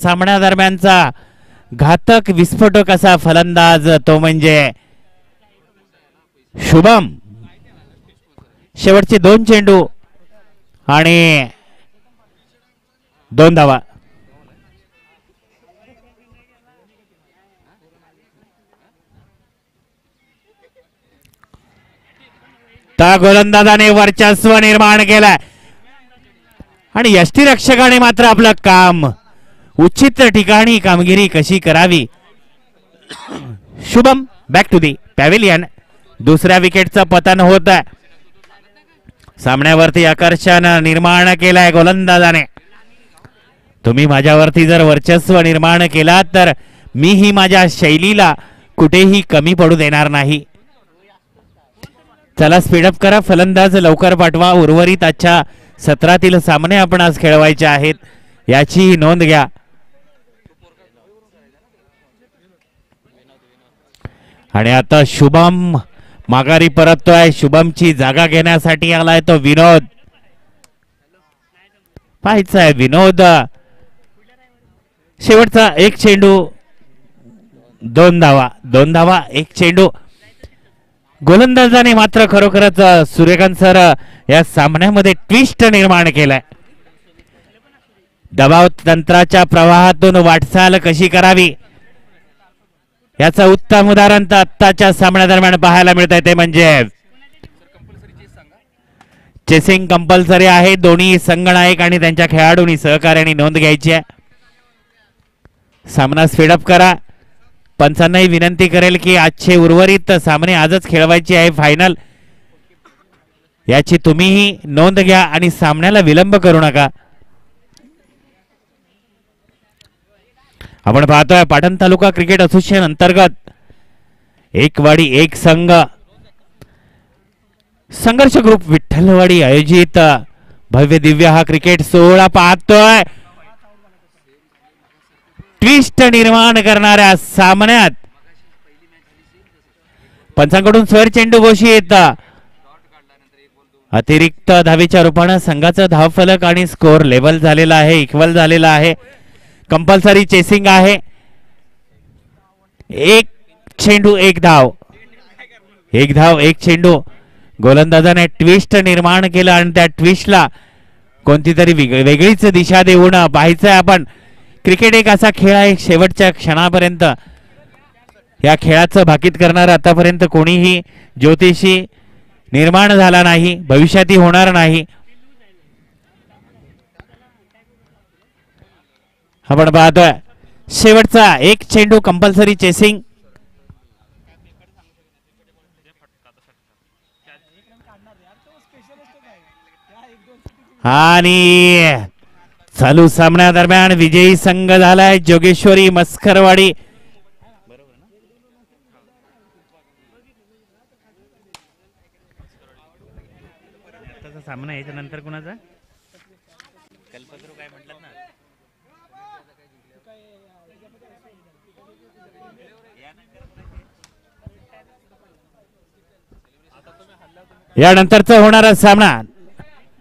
सामन्यादरम्यानचा घातक विस्फोटक असा फलंदाज तो म्हणजे शुभम. शेवटचे 2 चेंडू आणि 2 धावा. त्या गोलंदाजाने वर्चस्व निर्माण केलाय आणि यष्टीरक्षकाने मात्र आपलं काम उचित ठिकाणी कामगिरी कशी करावी. Shubham back to the pavilion. दुसऱ्या विकेटचं पतन होत आहे. सामन्यावरती आकर्षण निर्माण केलाय गोलंदाजाने. तुम्ही माझ्यावरती जर वर्चस्व निर्माण केला तर मीही माझ्या शैलीला कुठेही कमी पडू देणार नाही. चला स्पीडअप करा. फलंदाज लवकर पाठवा. उर्वरित आजच्या सत्रातील सामने आपण आज खेळवायचे आहेत याची नोंद घ्या. आणि आता शुभम माघारी परततोय. शुभमची जागा घेण्यासाठी आलाय तो विनोद. पाहायचा आहे विनोद. शेवटचा 1 चेंडू 2 धावा. 2 धावा 1 चेंडू. गोलंदाजाने मात्र खरोखरच सूर्यकांत सर या सामन्यामध्ये ट्विस्ट निर्माण केलाय. दबाव तंत्राच्या प्रवाहातून वाटचाल कशी करावी याचं उत्तम उदाहरण तर आत्ताच्या सामन्यादरम्यान पाहायला मिळत आहे. ते म्हणजे चेसिंग कंपल्सरी आहे. दोन्ही संघनायक आणि त्यांच्या खेळाडूंनी सहकार्याने नोंद घ्यायची आहे. सामना स्पीडअप करा. पंचांनाही विनंती करेल की आजचे उर्वरित सामने आजच खेळवायचे आहे. फायनल याची तुम्हीही नोंद घ्या आणि सामन्याला विलंब करू नका. आपण पाहतोय पाटण तालुका क्रिकेट असोसिएशन अंतर्गत एकवाडी एक संघ संघर्ष ग्रुप विठ्ठलवाडी आयोजित भव्य दिव्य हा क्रिकेट सोहळा पाहतोय. ट्विस्ट निर्माण करणाऱ्या सामन्यात पंचांकडून स्वर चेंडू घोषित. अतिरिक्त धावेच्या रूपाने संघाचा धावफलक आणि स्कोर लेवल झालेला आहे. इक्वल झालेला आहे. कंपल्सरी चेसिंग आहे. 1 चेंडू 1 धाव. 1 धाव 1 चेंडू. गोलंदाजाने ट्विस्ट निर्माण केला आणि त्या ट्विस्टला कोणती तरी वेगळीच दिशा देऊन पाहायचंय आपण. क्रिकेट एक असा खेळ आहे शेवटच्या क्षणापर्यंत या खेळाचं भाकीत करणार आतापर्यंत कोणीही ज्योतिषी निर्माण झाला नाही. भविष्यातही होणार नाही. आपण पाहतोय शेवटचा 1 चेंडू कंपल्सरी चेसिंग. आणि चालू सामन्यादरम्यान विजयी संघ झालाय जोगेश्वरी मस्करवाडी. सामना याच्या नंतर कुणाचा कल्पतरू काय म्हटलं ना. यानंतरचा होणारा सामना